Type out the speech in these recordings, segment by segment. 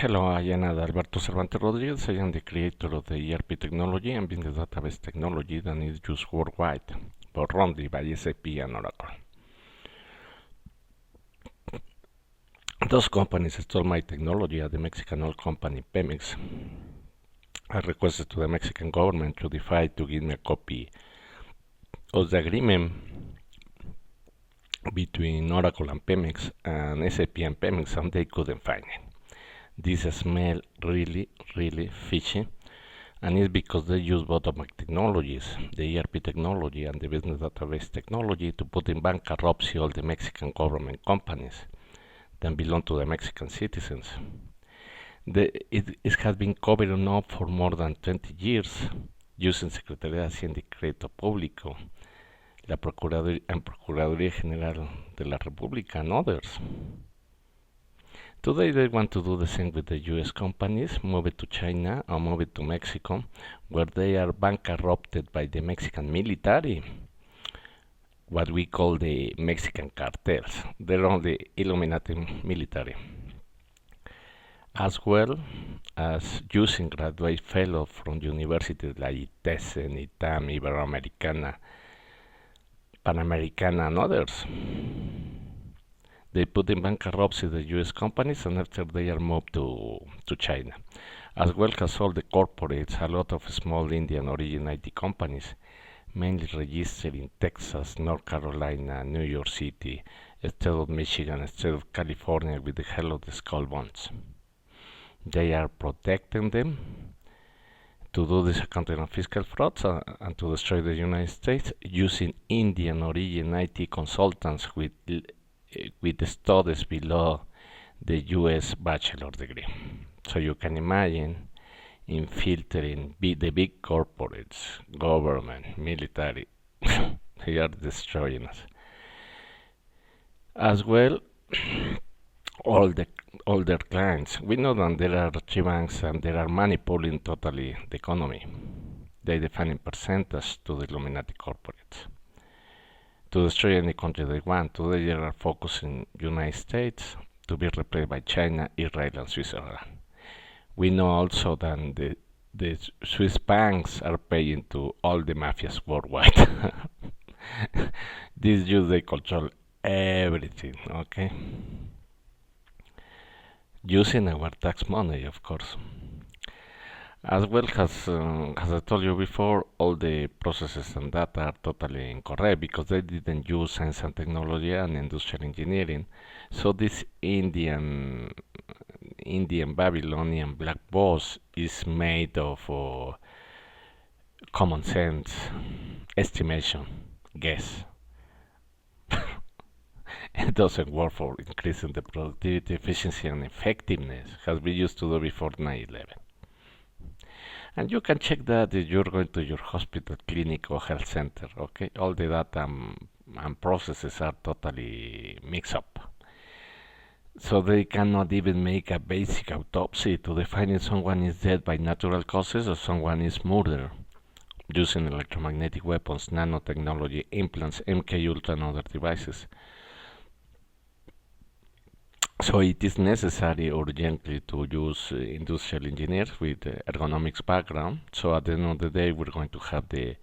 Hello, I am Adalberto Cervantes Rodriguez. I am the creator of the ERP technology and business database technology that is used worldwide, but run by SAP and Oracle. Those companies stole my technology at the Mexican oil company Pemex. I requested to the Mexican government to decide to give me a copy of the agreement between Oracle and Pemex and SAP and Pemex, and they couldn't find it. This smell really fishy, and it's because they use both of my technologies, the ERP technology and the business database technology, to put in bankruptcy all the Mexican government companies that belong to the Mexican citizens. It has been covered up for more than 20 years using Secretaría de Hacienda y Crédito Público, la Procuraduría General de la República, and others. Today they want to do the same with the US companies, move it to China or move it to Mexico, where they are bankrupted by the Mexican military, what we call the Mexican cartels. They're on the Illuminati military, as well as using graduate fellows from universities like ITESEN, ITAM, Iberoamericana, Panamericana, and others. They put in bankruptcy the US companies, and after they are moved to China, as well as all the corporates, a lot of small Indian origin IT companies, mainly registered in Texas, North Carolina, New York City, state of Michigan, state of California, with the help of the skull&bones. They are protecting them to do this accounting and fiscal frauds and to destroy the United States using Indian origin IT consultants with studies below the US bachelor degree. So you can imagine infiltrating the big corporates, government, military. They are destroying us. As well, all their clients. We know that there are banks and there are manipulating totally the economy. They define in percentage to the Illuminati corporates to destroy any country they want. Today they are focusing United States to be replaced by China, Israel, and Switzerland. We know also that the Swiss banks are paying to all the mafias worldwide. These Jews, they control everything, okay? Using our tax money, of course. As well as I told you before, all the processes and data are totally incorrect because they didn't use science and technology and industrial engineering. So this Indian Babylonian black box is made of common sense, estimation, guess. It doesn't work for increasing the productivity, efficiency, and effectiveness, as we used to do before 9/11. And you can check that if you're going to your hospital, clinic, or health center, okay? All the data and processes are totally mixed up. So they cannot even make a basic autopsy to define if someone is dead by natural causes or someone is murdered using electromagnetic weapons, nanotechnology, implants, MK Ultra, and other devices. So it is necessary urgently to use industrial engineers with ergonomics background. So at the end of the day, we're going to have the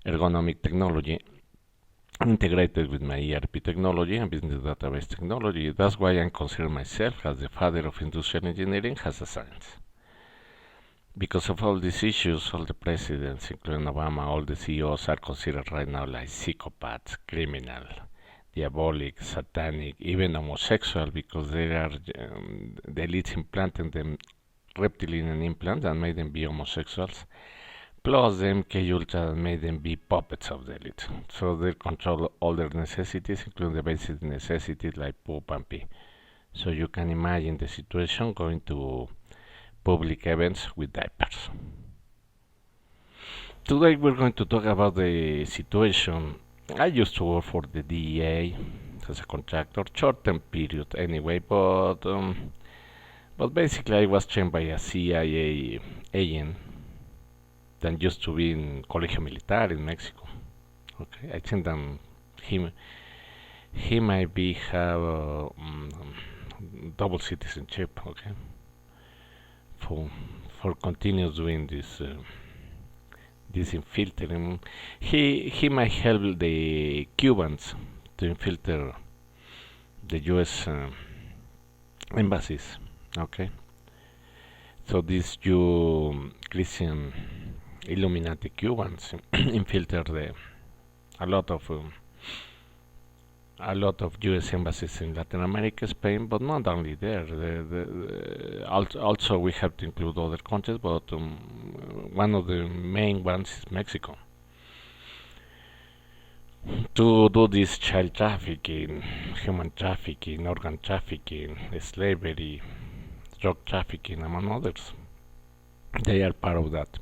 ergonomic technology integrated with my ERP technology and business database technology. That's why I consider myself as the father of industrial engineering as a science. Because of all these issues, all the presidents, including Obama, all the CEOs are considered right now like psychopaths, criminal, diabolic, satanic, even homosexual, because they are the elites implanting them reptilian implants and made them be homosexuals, plus the MK Ultra made them be puppets of the elite. So they control all their necessities, including the basic necessities like poop and pee. So you can imagine the situation going to public events with diapers. Today we're going to talk about the situation. I used to work for the DEA as a contractor, short-term period anyway, but basically I was trained by a CIA agent that used to be in Colegio Militar in Mexico. Okay, I think that he might be have double citizenship. Okay, for continuous doing this infiltrating. He might help the Cubans to infiltrate the U.S. Embassies. Okay, so these you Christian Illuminati Cubans infiltrate a lot of U.S. embassies in Latin America, Spain, but not only there. Also, we have to include other countries, but one of the main ones is Mexico. To do this child trafficking, human trafficking, organ trafficking, slavery, drug trafficking, among others. They are part of that.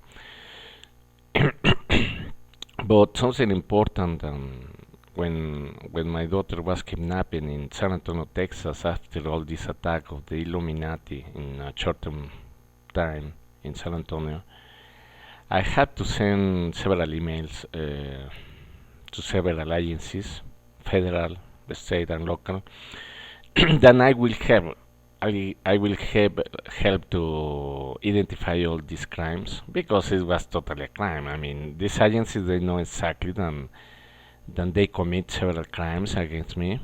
But something important, when my daughter was kidnapped in San Antonio, Texas, after all this attack of the Illuminati in a short time in San Antonio, I had to send several emails to several agencies, federal, state, and local. Then I will have help to identify all these crimes because it was totally a crime. I mean, these agencies, they know exactly that they commit several crimes against me,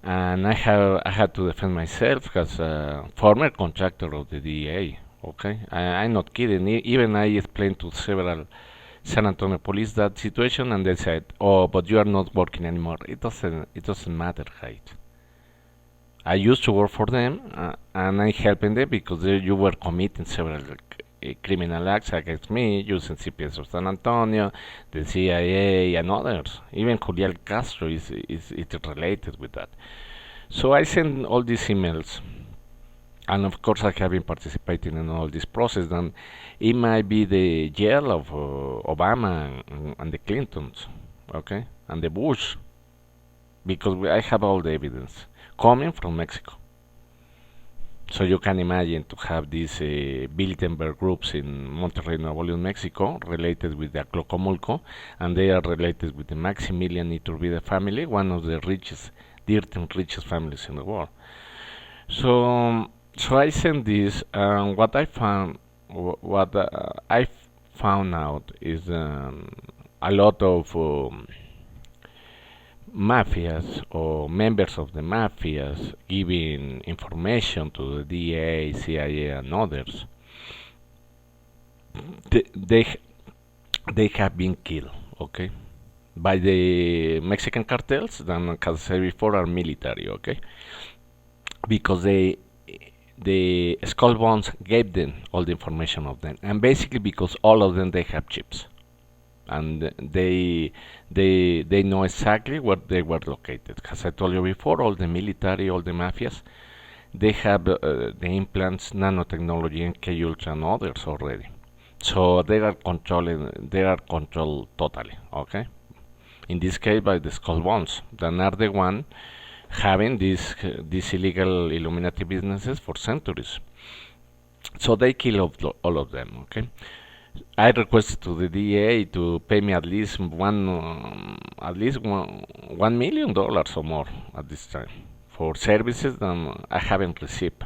and I had to defend myself as a former contractor of the DEA. Okay, I'm not kidding. Even I explained to several San Antonio police that situation, and they said, "Oh, but you are not working anymore." It doesn't matter, right? I used to work for them, and I helping them because you were committing several criminal acts against me using CPS of San Antonio, the CIA, and others. Even Julian Castro is related with that. So I send all these emails, and of course I have been participating in all this process. And it might be the jail of Obama and the Clintons, okay, and the Bush, because I have all the evidence coming from Mexico. So you can imagine to have these Bilderberg groups in Monterrey, Nuevo León, Mexico, related with the Atlacomulco, and they are related with the Maximilian Iturbide family, one of the richest, 13th richest families in the world. So I sent this, and what I found out is a lot of mafias or members of the mafias giving information to the DA, CIA, and others. They, they they have been killed, okay, by the Mexican cartels. Then, as I said before, are military, okay, because the skull&bones gave them all the information of them, and basically because all of them they have chips, and they know exactly where they were located. As I told you before, all the military, all the mafias, they have the implants, nanotechnology, and K Ultra and others already. So they are controlled totally. Okay. In this case, by the skull&bones, that are the one having these illegal Illuminati businesses for centuries. So they kill all of them. Okay. I requested to the DEA to pay me at least $1 million or more at this time for services that I haven't received.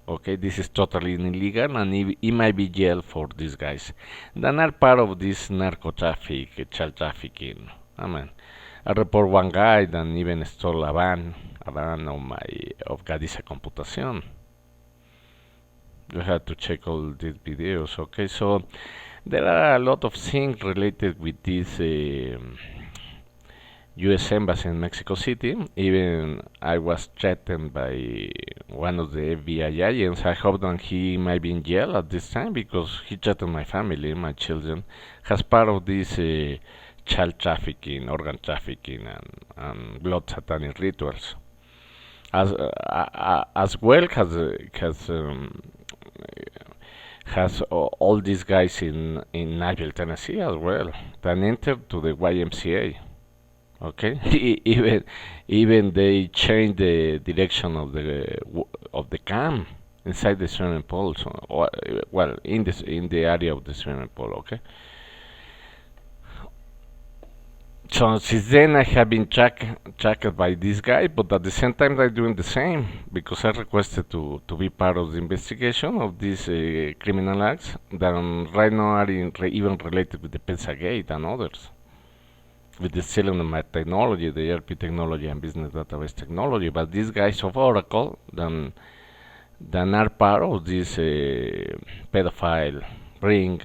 Okay, this is totally illegal, and it might be jail for these guys that are part of this narco traffic, child trafficking. I mean, I report one guy that even stole a van of Gadiza Computación. You have to check all these videos. Okay, so there are a lot of things related with this U.S. Embassy in Mexico City. Even I was threatened by one of the FBI agents. I hope that he might be in jail at this time because he threatened my family, my children, as part of this child trafficking, organ trafficking, and blood satanic rituals. As well has all these guys in Nashville, Tennessee as well that entered to the YMCA. Okay, even they changed the direction of the cam inside the swimming pool. So, well, in the area of the swimming pool. Okay, So since then I have been tracked by this guy, but at the same time I'm doing the same because I requested to be part of the investigation of these criminal acts that right now are even related with the Pizzagate and others, with the stealing of my technology, the ERP technology and business database technology. But these guys of Oracle then are part of this pedophile ring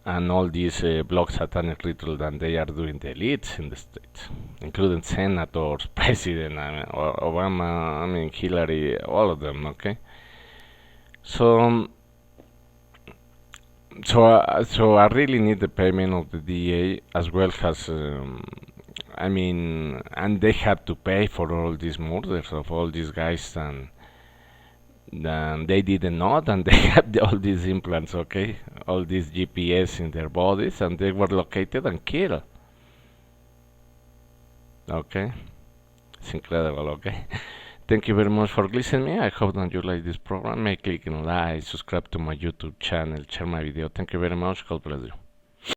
and all these block satanic rituals that they are doing the elites in the states, including senators, president, Obama, I mean Hillary, all of them. Okay, so so I really need the payment of the DA as well as I mean, and they have to pay for all these murders of all these guys and they didn't know, and they had all these implants, okay, all these GPS in their bodies, and they were located and killed. Okay, it's incredible. Okay, thank you very much for listening. I hope that you like this program. Make click and like, subscribe to my YouTube channel, share my video. Thank you very much. God bless you.